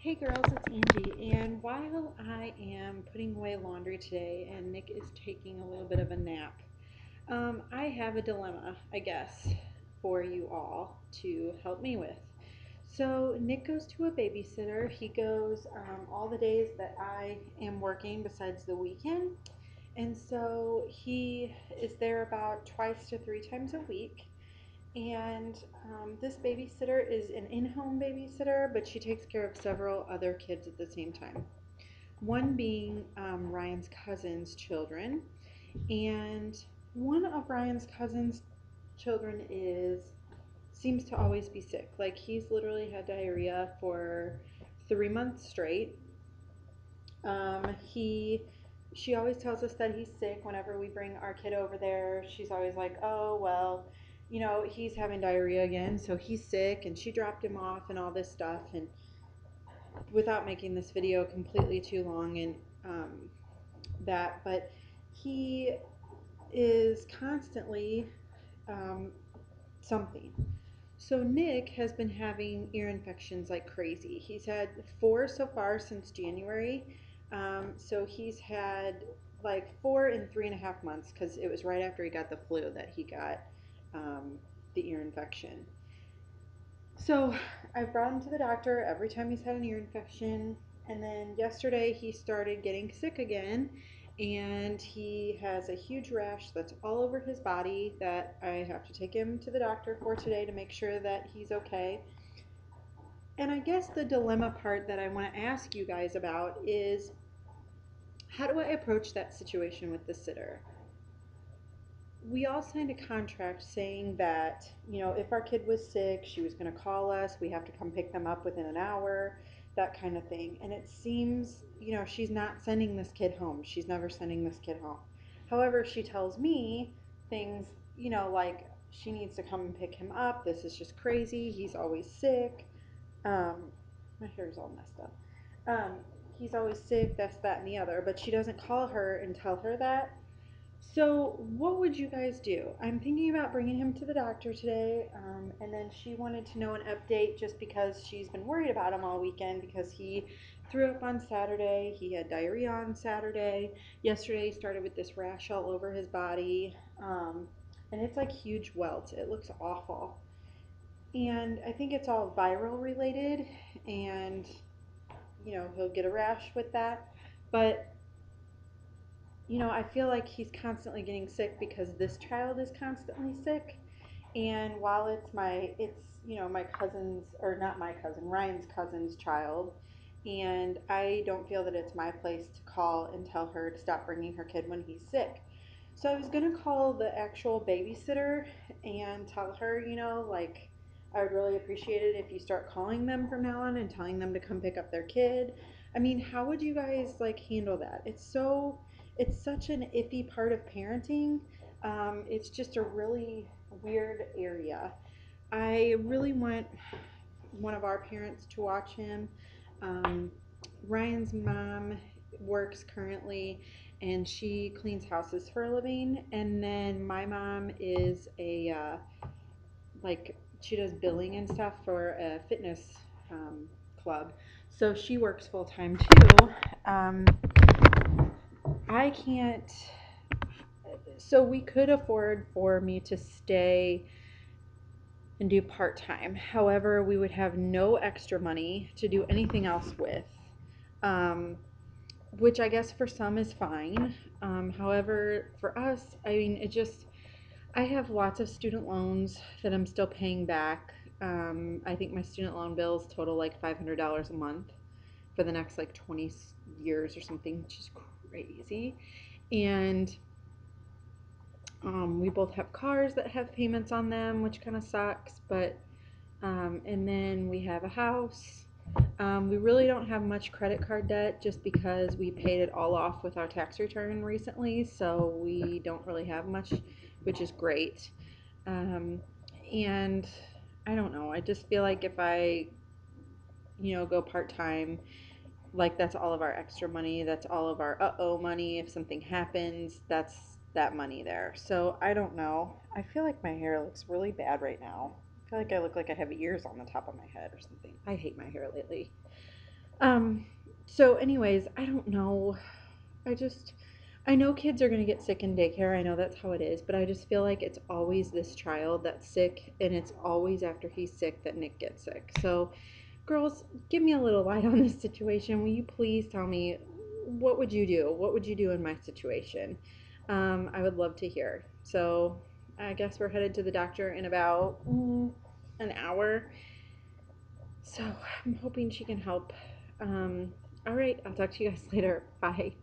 Hey girls, it's Angie, and while I am putting away laundry today and Nick is taking a little bit of a nap, I have a dilemma, I guess, for you all to help me with. So, Nick goes to a babysitter. He goes all the days that I am working besides the weekend, and so he is there about twice to three times a week. And this babysitter is an in-home babysitter, but she takes care of several other kids at the same time. One being Ryan's cousin's children, and one of Ryan's cousin's children is seems to always be sick. Like he's literally had diarrhea for 3 months straight. He She always tells us that he's sick whenever we bring our kid over there. She's always like, "Oh, well, he's having diarrhea again, so he's sick," and she dropped him off and all this stuff. And without making this video completely too long and but he is constantly something. So Nick has been having ear infections like crazy. He's had four so far since January. So he's had like 4 in 3.5 months because it was right after he got the flu that he got the ear infection. So I've brought him to the doctor every time he's had an ear infection. And then yesterday he started getting sick again, and he has a huge rash that's all over his body that I have to take him to the doctor for today to make sure that he's okay. And I guess the dilemma part that I want to ask you guys about is, how do I approach that situation with the sitter? We all signed a contract saying that, if our kid was sick, she was going to call us. We have to come pick them up within an hour, that kind of thing. And it seems, she's not sending this kid home. She's never sending this kid home. However, she tells me things, like she needs to come and pick him up. This is just crazy. He's always sick. My hair's all messed up. He's always sick, this, that, and the other. But she doesn't call her and tell her that. So, what would you guys do? I'm thinking about bringing him to the doctor today, and then she wanted to know an update just because she's been worried about him all weekend because he threw up on Saturday, he had diarrhea on Saturday. Yesterday, he started with this rash all over his body, and it's like huge welts. It looks awful. And I think it's all viral related, and he'll get a rash with that. But I feel like he's constantly getting sick because this child is constantly sick. And while my cousin's, or not my cousin, Ryan's cousin's child, and I don't feel that it's my place to call and tell her to stop bringing her kid when he's sick. So I was going to call the actual babysitter and tell her, like, I would really appreciate it if you start calling them from now on and telling them to come pick up their kid. I mean, how would you guys like handle that? It's such an iffy part of parenting. It's just a really weird area. I really want one of our parents to watch him. Um, Ryan's mom works currently, and she cleans houses for a living. And then my mom is like, she does billing and stuff for a fitness club. So she works full time too. I can't. So we could afford for me to stay and do part time. However, we would have no extra money to do anything else with, um, which I guess for some is fine. However, for us, I mean, I have lots of student loans that I'm still paying back. I think my student loan bills total like $500 a month for the next like 20 years or something, which is crazy. And we both have cars that have payments on them, which kind of sucks. But and then we have a house. We really don't have much credit card debt just because we paid it all off with our tax return recently, so we don't really have much, which is great. And I don't know. I just feel like if I, go part time, like that's all of our extra money. That's all of our money. If something happens, that's that money there. So I don't know. I feel like my hair looks really bad right now. I feel like I look like I have ears on the top of my head or something. I hate my hair lately. Um, so anyways, I don't know. I just I know kids are going to get sick in daycare. I know that's how it is, but I just feel like it's always this child that's sick, and it's always after he's sick that Nick gets sick. So, girls, give me a little light on this situation. Will you please tell me what would you do? What would you do in my situation? I would love to hear. So, I guess we're headed to the doctor in about an hour. So, I'm hoping she can help. All right, I'll talk to you guys later. Bye.